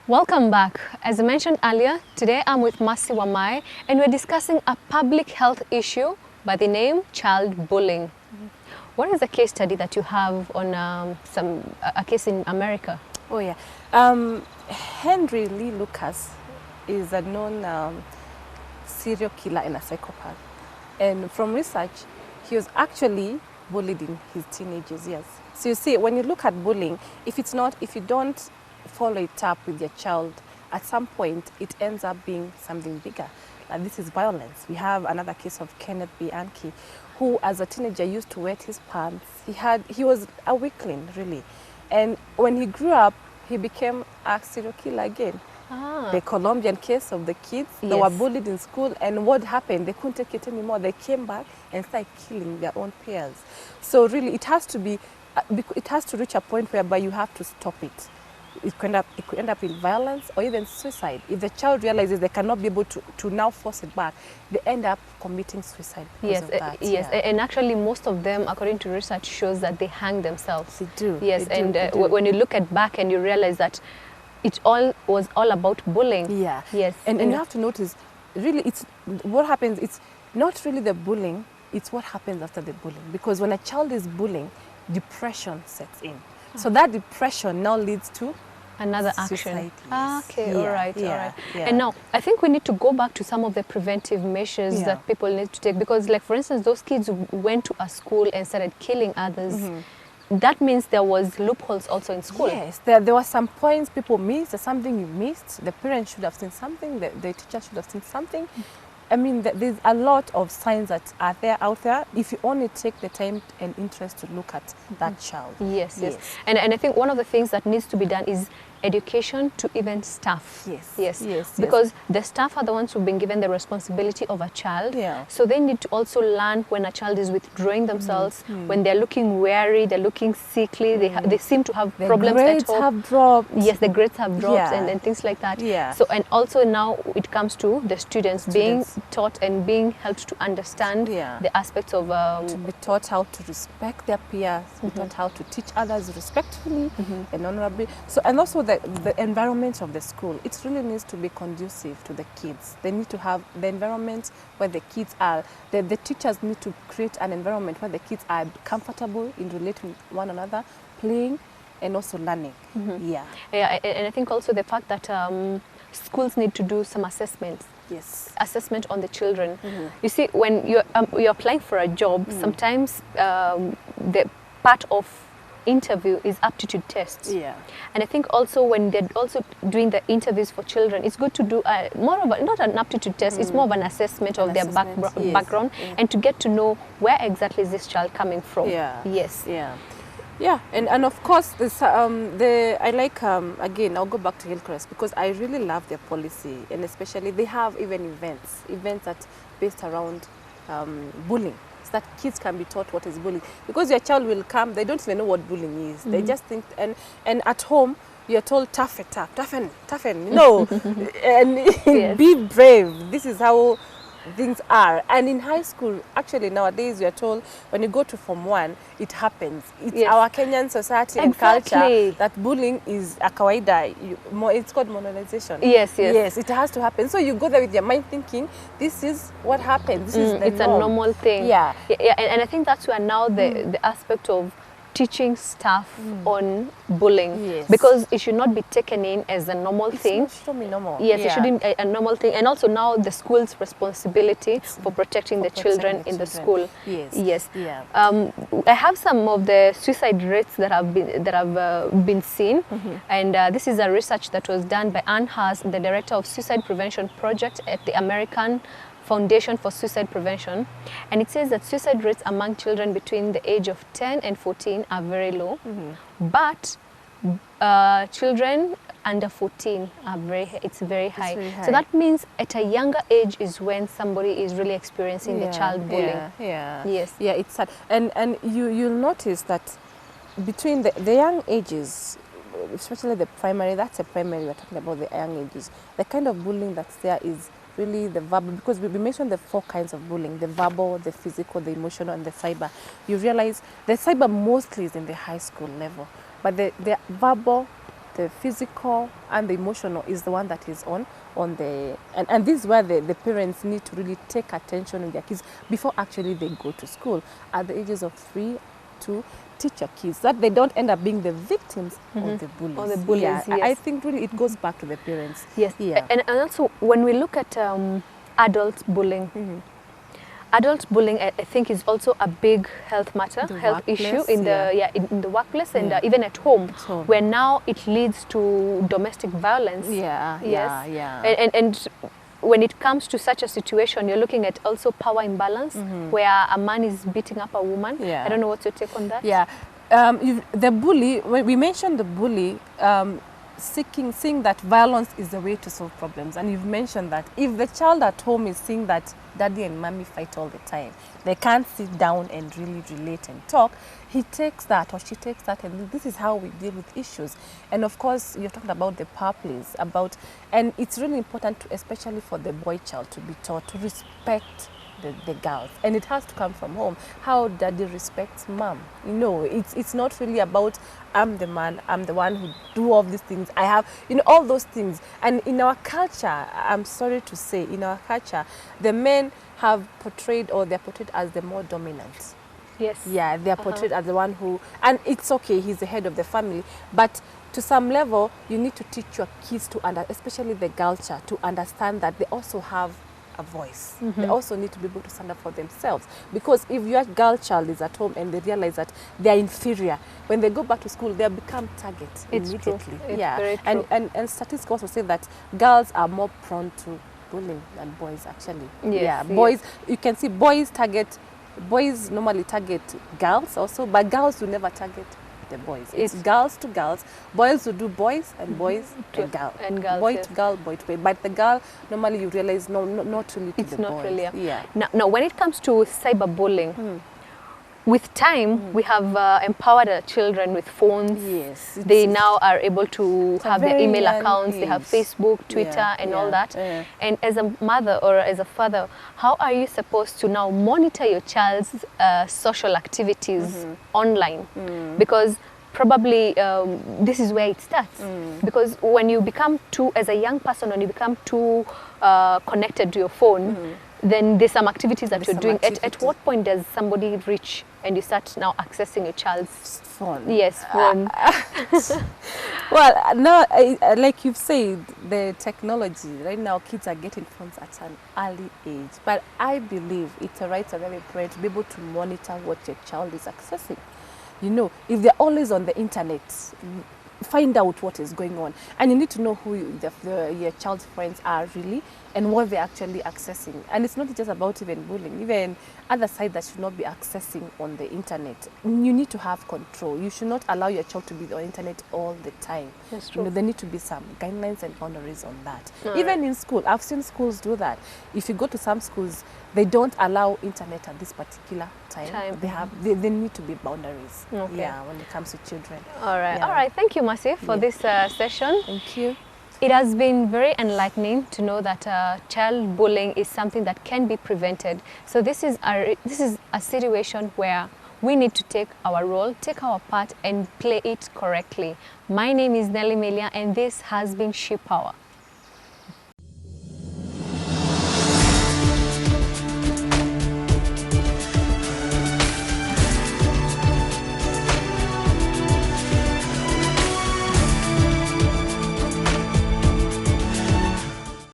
Welcome back. As I mentioned earlier, today I'm with Wamae and we're discussing a public health issue by the name child bullying. What is the case study that you have on a case in America? Oh yeah, Henry Lee Lucas is a known serial killer and a psychopath. And from research, he was actually bullied in his teenage years. So you see, when you look at bullying, if you don't follow it up with your child, at some point it ends up being something bigger. This is violence. We have another case of Kenneth Bianchi, who as a teenager used to wet his pants. He was a weakling, really. And when he grew up, he became a serial killer again. The Colombian case of the kids, they were bullied in school, and what happened? They couldn't take it anymore. They came back and started killing their own peers. So really, it has to reach a point whereby you have to stop it. It could end up in violence or even suicide. If the child realizes they cannot be able to now force it back, they end up committing suicide because of that. Yes, and actually most of them, according to research, shows that they hang themselves. They do. Yes, they do. When you look at back and you realize that it was all about bullying. Yeah. Yes. And you have to notice, really, it's what happens. It's not really the bullying. It's what happens after the bullying. Because when a child is bullying, depression sets in. So that depression now leads to another suicide. action. Okay, all right. Yeah. And now, I think we need to go back to some of the preventive measures that people need to take. Because, like, for instance, those kids who went to a school and started killing others, that means there was loopholes also in school. Yes, there were some points people missed, there's something you missed. The parents should have seen something, the teacher should have seen something. I mean, there's a lot of signs that are out there if you only take the time and interest to look at that child. Yes. And I think one of the things that needs to be done is education to even staff. Yes. Because the staff are the ones who've been given the responsibility of a child. So they need to also learn when a child is withdrawing themselves, when they're looking weary, they're looking sickly, they seem to have problems at home. The grades have dropped. Yes, the grades have dropped and things like that. So, and also now it comes to the students being taught and being helped to understand the aspects of... to be taught how to respect their peers, be taught how to teach others respectfully and honorably. So, and also the environment of the school, it really needs to be conducive to the kids. They need to have the environment where the kids are. The teachers need to create an environment where the kids are comfortable in relating with one another, playing, and also learning. And I think also the fact that schools need to do some assessments. Assessment on the children. You see, when you're applying for a job, sometimes the part of interview is aptitude tests. And I think also when they're also doing the interviews for children, it's good to do more of not an aptitude test, it's more of an assessment of their background and to get to know where exactly is this child coming from. And of course, this, I like, again, I'll go back to Hillcrest because I really love their policy, and especially they have even events that based around bullying, so that kids can be taught what is bullying. Because your child will come, they don't even know what bullying is. They just think, and at home, you're told toughen, no, and be brave. This is how things are. And in high school, actually nowadays, you're told when you go to Form 1, it happens. It's our Kenyan society and culture that bullying is a kawaida. It's called monetization. Yes, it has to happen. So you go there with your mind thinking, this is what happens. This is the it's norm. a normal thing. And I think that's where now the aspect of teaching staff on bullying, because it should not be taken in as a normal thing. It should be normal. It should be a normal thing, and also now the school's responsibility for protecting the children in the school. I have some of the suicide rates that have been seen, and this is a research that was done by Ann Haas, the director of Suicide Prevention Project at the American Foundation for Suicide Prevention, and it says that suicide rates among children between the age of 10 and 14 are very low, but children under 14 are it's very high. So that means at a younger age is when somebody is really experiencing the child bullying. It's sad. And you'll notice that between the young ages, especially the primary, that's a primary, we're talking about the young ages, the kind of bullying that's there is really the verbal, because we mentioned the 4 kinds of bullying: the verbal, the physical, the emotional, and the cyber. You realize the cyber mostly is in the high school level, but the verbal the physical and the emotional is the one that is on the, and this is where the parents need to really take attention on their kids before actually they go to school at the ages of 3 to teach your kids that they don't end up being the victims of the bullies. Or the bullies, yeah, yes. I think really it goes back to the parents. Yes, yeah. And also when we look at adult bullying, adult bullying, I think, is also a big health matter, health issue in the in the workplace and even at home, where now it leads to domestic violence. And when it comes to such a situation, you're looking at also power imbalance, where a man is beating up a woman. I don't know what's your take on that. The bully, when we mentioned the bully, seeing that violence is the way to solve problems, and you've mentioned that if the child at home is seeing that daddy and mommy fight all the time, they can't sit down and really relate and talk, he takes that or she takes that, and this is how we deal with issues. And of course, you're talking about the power plays, and it's really important, especially for the boy child, to be taught to respect the girls, and it has to come from home. How daddy respects mom. You know, it's not really about I'm the man, I'm the one who do all these things. I have, all those things. And in our culture, I'm sorry to say, in our culture, the men have portrayed, or they're portrayed as the more dominant. Yes. Yeah, they're portrayed as the one who, and it's okay, he's the head of the family, but to some level, you need to teach your kids to especially the girl child, to understand that they also have a voice. They also need to be able to stand up for themselves, because if your girl child is at home and they realize that they are inferior, when they go back to school, they become targets immediately. It's very true. And statistics also say that girls are more prone to bullying than boys, actually. Boys, you can see boys normally target girls also, but girls will never target the boys. It's girls to girls. Boys will do boys, and boys to girl. And girls, boy to girl, boy to boy. But the girl, normally you realize, not really to it's the not boys. really. Yeah. Now, when it comes to cyberbullying, with time, we have empowered our children with phones. Yes. They now are able to have their email accounts, they have Facebook, Twitter, and all that. And as a mother or as a father, how are you supposed to now monitor your child's social activities online? Because probably this is where it starts. Because when you become as a young person, when you become too connected to your phone, then there's some activities that you're doing. At what point does somebody reach and you start now accessing your child's phone? Yes, phone. Well, now, like you've said, the technology, right now kids are getting phones at an early age. But I believe it's a right of every parent to be able to monitor what your child is accessing. If they're always on the internet, find out what is going on. And you need to know who your child's friends are really, and what they're actually accessing. And it's not just about even bullying, even other sites that should not be accessing on the internet. You need to have control. You should not allow your child to be on the internet all the time. That's true. There need to be some guidelines and boundaries on that. Even in school, I've seen schools do that. If you go to some schools, they don't allow internet at this particular time. They need to be boundaries. Yeah, when it comes to children. All right. Thank you, Mercy, for this session. Thank you. It has been very enlightening to know that child bullying is something that can be prevented. So this is a situation where we need to take our role, take our part, and play it correctly. My name is Nelly, and this has been She Power.